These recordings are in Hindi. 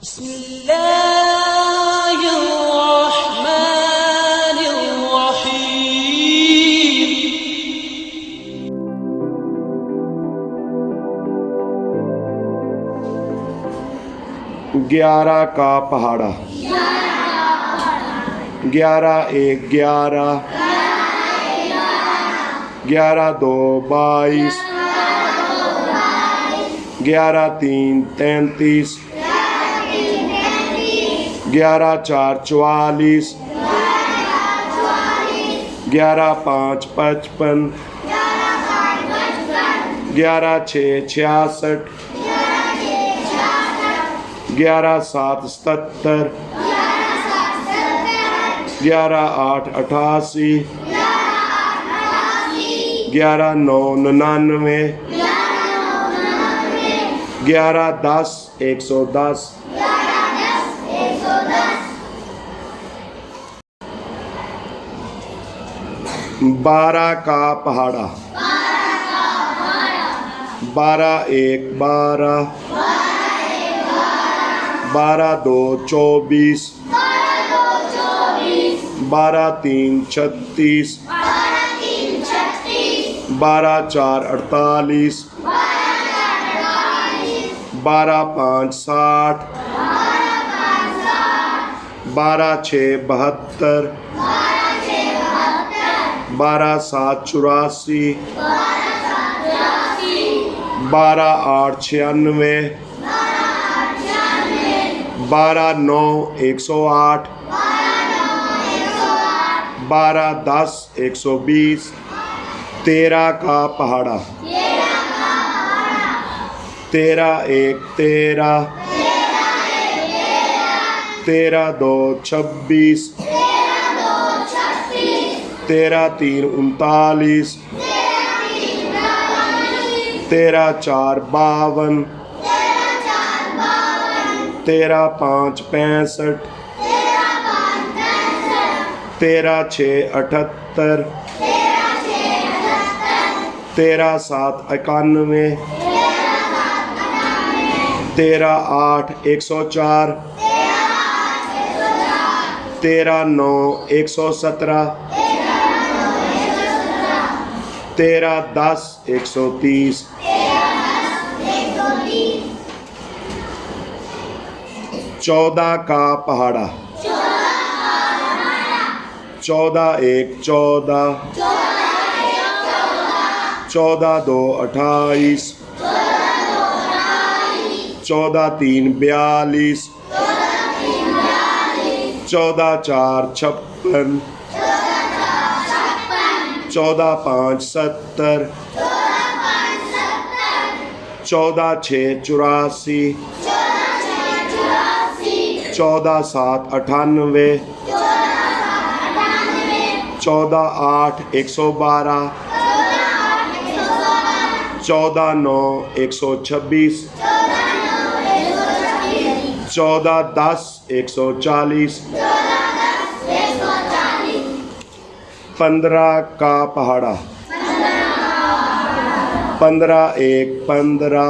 बिस्मिल्लाहिर्रहमानिर्रहीम। 11 का पहाड़ा। 11 1 11, 11 2 22, 11 3 33, 11 4 44, 11 5 55, 11 6 66, 11 7 77, 11 8 88, 11 9 99, 11 10 110, 12 का पहाड़ा। 12 1 12, 12 2 24, 12 3 36, 12 4 48, 12 5 60, 12 6 72, 12 7 84, 12 8 96, 12 9 108, 12 10 120। 13 का पहाड़ा। 13 1 13, 13 2 26, 13 3 39, 13 4 52, 13 5 65, 13 6 78, 13 7 91, 13 8 104, 13 9 117, 13 10 130। 14 का पहाड़ा। 14 1 14, 14 2 28, 14 3 42, 14 4 56, 14 5 70, 14 6 84, 14 7 98, 14 8 112, 14 9 126, 14 10 140। 15 का पहाड़ा। 15 1 15,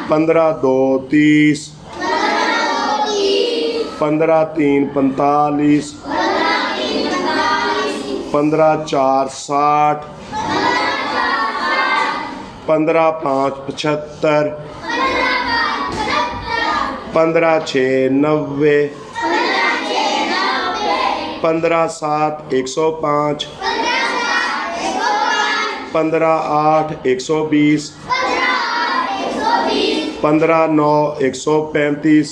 15 2 30, 15 3 45, 15 4 60, 15 5 75, 15 6 90, 15 7 105, 15 8 120, 15 9 135,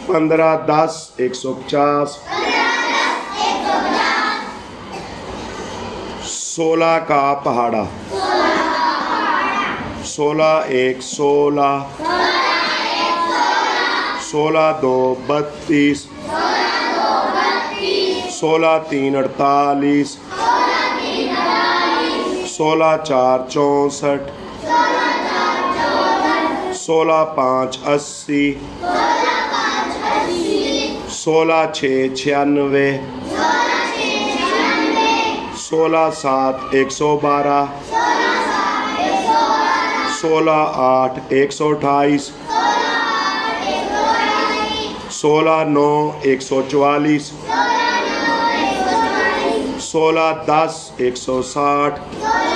15 10 150। 16 का पहाड़ा। 16 1 16, 16 2 32, 16 3 48, 16 4 64, 16 5 80, 16 6 96, 16 7 112, 16 8 128, 16 9 144, 16 10 160,